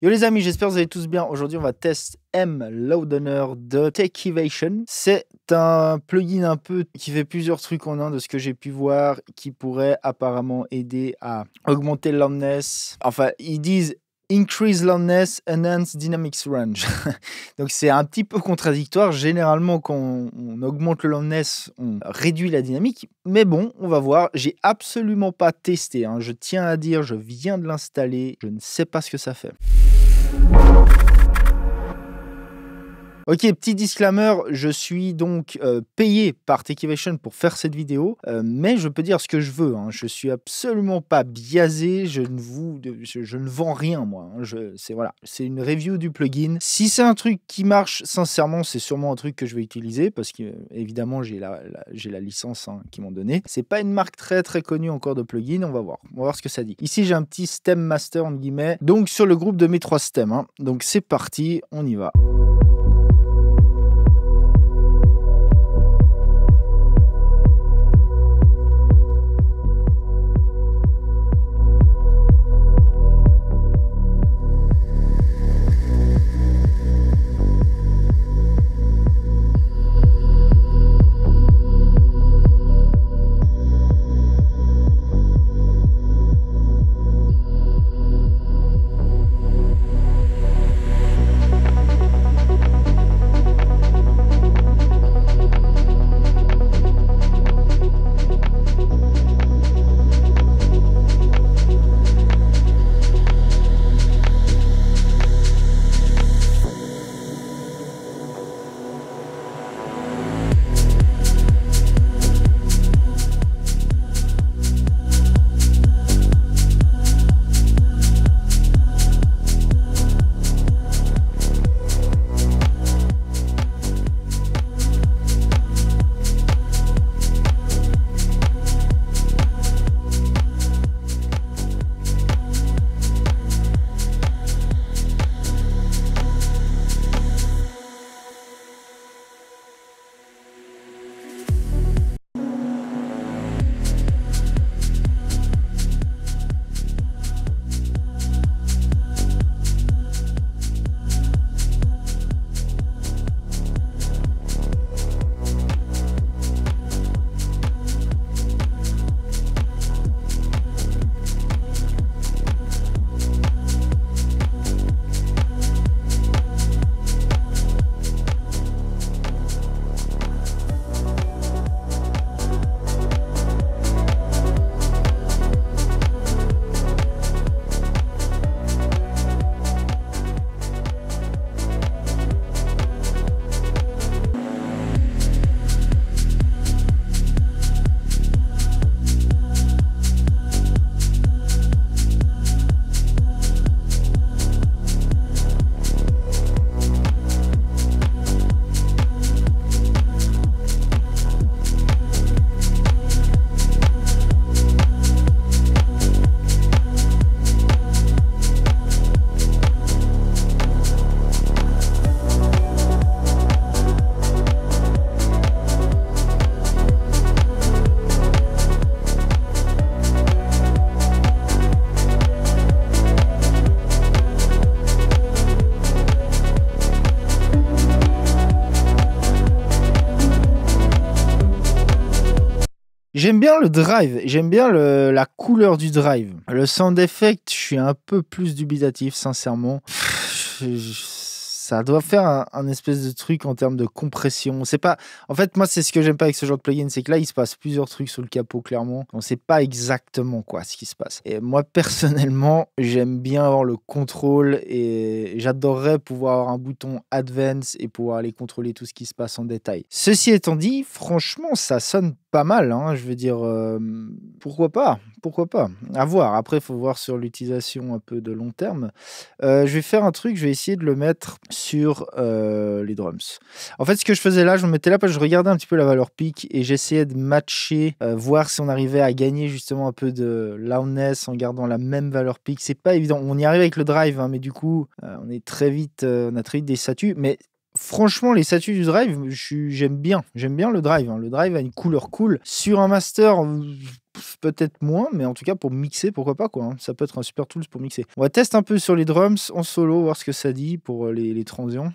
Yo les amis, j'espère que vous allez tous bien. Aujourd'hui, on va tester M-Loadener de Techivation. C'est un plugin un peu qui fait plusieurs trucs en un de ce que j'ai pu voir, qui pourrait apparemment aider à augmenter le loudness. Enfin, ils disent increase loudness, enhance dynamics range. Donc c'est un petit peu contradictoire. Généralement, quand on augmente le loudness, on réduit la dynamique. Mais bon, on va voir. J'ai absolument pas testé, hein. Je tiens à dire, je viens de l'installer. Je ne sais pas ce que ça fait. Ok, petit disclaimer, je suis donc payé par Techivation pour faire cette vidéo, mais je peux dire ce que je veux, hein. Je suis absolument pas biaisé, je ne vends rien moi, hein. C'est une review du plugin. Si c'est un truc qui marche, sincèrement, c'est sûrement un truc que je vais utiliser parce que évidemment j'ai la licence, hein, qu'ils m'ont donnée. C'est pas une marque très très connue encore de plugin, on va voir ce que ça dit. Ici j'ai un petit stem master entre guillemets, donc sur le groupe de mes 3 stems, hein. Donc c'est parti, on y va. J'aime bien le drive, j'aime bien la couleur du drive. Le sound effect, je suis un peu plus dubitatif, sincèrement. Ça doit faire un espèce de truc en termes de compression. C'est pas. En fait, moi, c'est ce que j'aime pas avec ce genre de plugin, c'est que là, il se passe plusieurs trucs sous le capot, clairement. On sait pas exactement quoi ce qui se passe. Et moi, personnellement, j'aime bien avoir le contrôle et j'adorerais pouvoir avoir un bouton Advance et pouvoir aller contrôler tout ce qui se passe en détail. Ceci étant dit, franchement, ça sonne pas mal, hein. Je veux dire, pourquoi pas? Pourquoi pas? À voir. Après, il faut voir sur l'utilisation un peu de long terme. Je vais faire un truc, je vais essayer de le mettre sur les drums. En fait, ce que je faisais là, je me mettais là parce que je regardais un petit peu la valeur peak et j'essayais de matcher, voir si on arrivait à gagner justement un peu de loudness en gardant la même valeur peak. C'est pas évident. On y arrive avec le drive, hein, mais du coup, on a très vite des statuts. Mais franchement, les statuts du drive, j'aime bien le drive, hein. Le drive a une couleur cool. Sur un master, peut-être moins, mais en tout cas pour mixer, pourquoi pas quoi, hein. Ça peut être un super tool pour mixer. On va tester un peu sur les drums en solo, voir ce que ça dit pour les transients.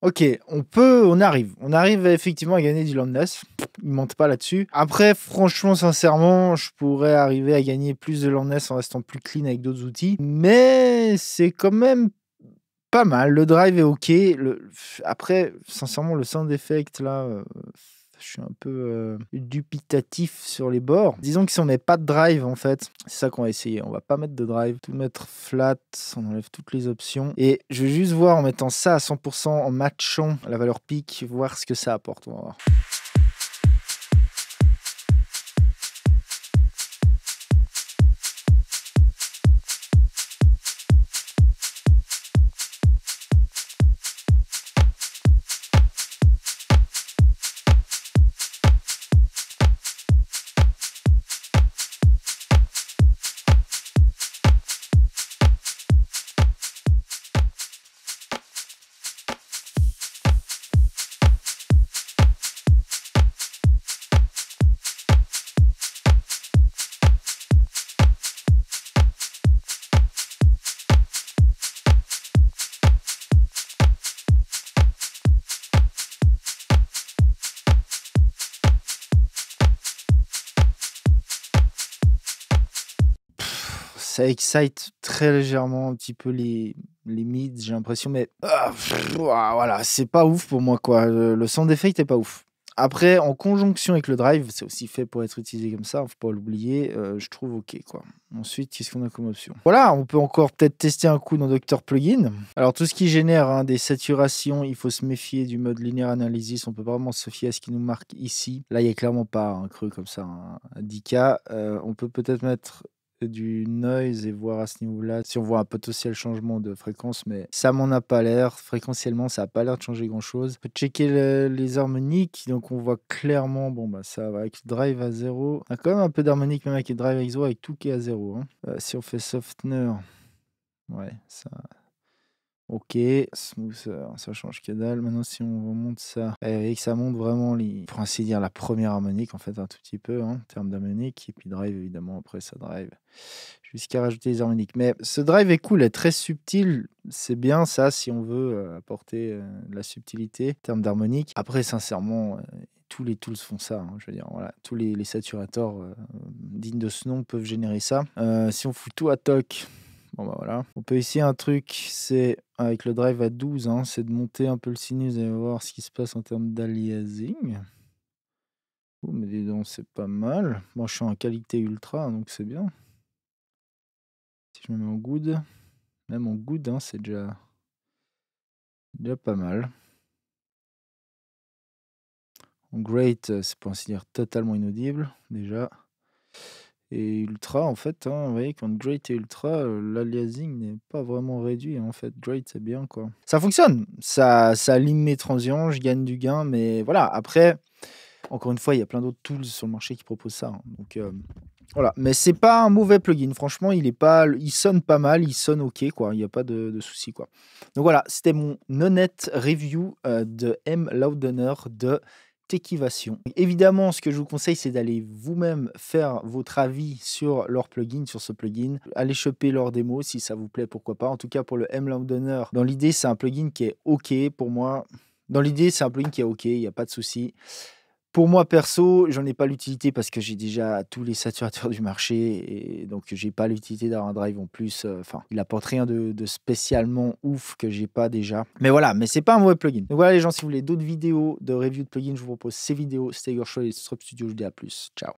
OK, on arrive effectivement à gagner du loudness. Ils mentent pas là-dessus. Après, franchement, sincèrement, je pourrais arriver à gagner plus de loudness en restant plus clean avec d'autres outils, mais c'est quand même pas mal. Le drive est OK. Après, sincèrement, le sound effect là, je suis un peu dubitatif sur les bords. Disons que si on met pas de drive, en fait, c'est ça qu'on va essayer. On va pas mettre de drive, tout mettre flat, on enlève toutes les options. Et je vais juste voir en mettant ça à 100%, en matchant la valeur peak, voir ce que ça apporte. On va voir. Ça excite très légèrement un petit peu les mids, j'ai l'impression, mais voilà, c'est pas ouf pour moi, quoi. Le sound effect est pas ouf. Après, en conjonction avec le drive, c'est aussi fait pour être utilisé comme ça, faut pas l'oublier, je trouve OK, quoi. Ensuite, qu'est-ce qu'on a comme option? Voilà, on peut encore peut-être tester un coup dans Docteur Plugin. Alors tout ce qui génère, des saturations, il faut se méfier du mode Linear Analysis, on peut pas vraiment se fier à ce qui nous marque ici. Là, il y a clairement pas un creux comme ça, un 10K. On peut peut-être mettre du noise et voir à ce niveau-là si on voit un potentiel changement de fréquence, mais ça m'en a pas l'air. Fréquentiellement, ça a pas l'air de changer grand-chose. On peut checker les harmoniques, donc on voit clairement, bon bah ça va avec le drive à 0. On a quand même un peu d'harmonique même avec le drive à 0, avec tout qui est à 0, hein. Si on fait softener, ouais, ça OK, smoother, ça change que dalle. Maintenant, si on remonte ça, et que ça monte vraiment pour ainsi dire, la première harmonique, en fait, un tout petit peu, hein, en termes d'harmonique. Et puis drive, évidemment, après, ça drive jusqu'à rajouter les harmoniques. Mais ce drive est cool, est très subtil. C'est bien ça, si on veut apporter de la subtilité en termes d'harmonique. Après, sincèrement, tous les tools font ça, hein, je veux dire, voilà. Tous les saturateurs dignes de ce nom peuvent générer ça. Si on fout tout à toc, bon bah voilà. On peut essayer un truc, c'est avec le drive à 12, hein, c'est de monter un peu le sinus et voir ce qui se passe en termes d'aliasing. Oh, mais dis donc, c'est pas mal. Moi, je suis en qualité ultra, donc c'est bien. Si je me mets en good, même en good, hein, c'est déjà pas mal. En great, c'est pour ainsi dire totalement inaudible, déjà. Et ultra, en fait, hein, vous voyez, quand great et ultra, l'aliasing n'est pas vraiment réduit, hein, en fait. Great, c'est bien, quoi. Ça fonctionne, ça aligne mes transients, je gagne du gain, mais voilà. Après, encore une fois, il y a plein d'autres tools sur le marché qui proposent ça, hein, donc voilà. Mais c'est pas un mauvais plugin, franchement, il sonne pas mal, il sonne OK, quoi, il y a pas de souci, quoi. Donc voilà, c'était mon honnête review, de M. Loudener de Tekivation. Évidemment, ce que je vous conseille, c'est d'aller vous-même faire votre avis sur leur plugin, sur ce plugin. Allez choper leur démo si ça vous plaît, pourquoi pas. En tout cas, pour le M. Loudener, dans l'idée, c'est un plugin qui est OK pour moi. Dans l'idée, c'est un plugin qui est OK, il y a pas de souci. Pour moi perso, j'en ai pas l'utilité parce que j'ai déjà tous les saturateurs du marché et donc j'ai pas l'utilité d'avoir un drive en plus, enfin, il apporte rien de spécialement ouf que j'ai pas déjà. Mais voilà, mais c'est pas un mauvais plugin. Donc voilà les gens, si vous voulez d'autres vidéos de review de plugins, je vous propose ces vidéos. C'était Igor Cholet, Strup Studio, je vous dis à plus. Ciao.